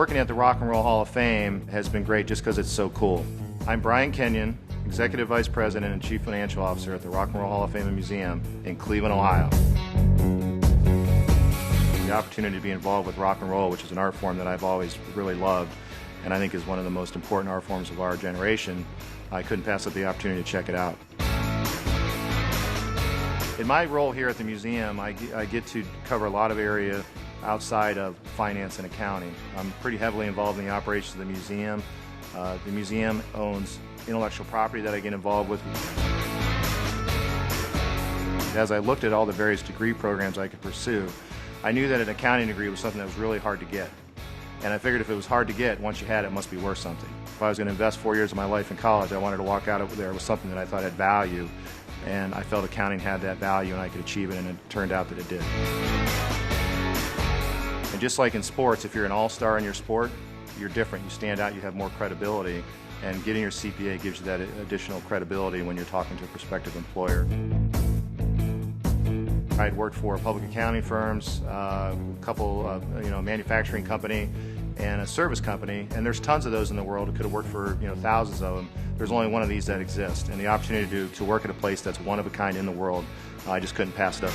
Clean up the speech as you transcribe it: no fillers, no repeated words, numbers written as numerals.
Working at the Rock and Roll Hall of Fame has been great just because it's so cool. I'm Brian Kenyon, Executive Vice President and Chief Financial Officer at the Rock and Roll Hall of Fame and Museum in Cleveland, Ohio. The opportunity to be involved with rock and roll, which is an art form that I've always really loved and I think is one of the most important art forms of our generation, I couldn't pass up the opportunity to check it out. In my role here at the museum, I get to cover a lot of area outside of finance and accounting. I'm pretty heavily involved in the operations of the museum. The museum owns intellectual property that I get involved with. As I looked at all the various degree programs I could pursue, I knew that an accounting degree was something that was really hard to get. And I figured if it was hard to get, once you had it, it must be worth something. If I was going to invest 4 years of my life in college, I wanted to walk out of there with something that I thought had value. And I felt accounting had that value and I could achieve it, and it turned out that it did. And just like in sports, if you're an all-star in your sport, you're different, you stand out, you have more credibility, and getting your CPA gives you that additional credibility when you're talking to a prospective employer. I'd worked for public accounting firms, a couple of, manufacturing company, and a service company, and there's tons of those in the world. I could have worked for thousands of them. There's only one of these that exists, and the opportunity to work at a place that's one of a kind in the world, I just couldn't pass it up.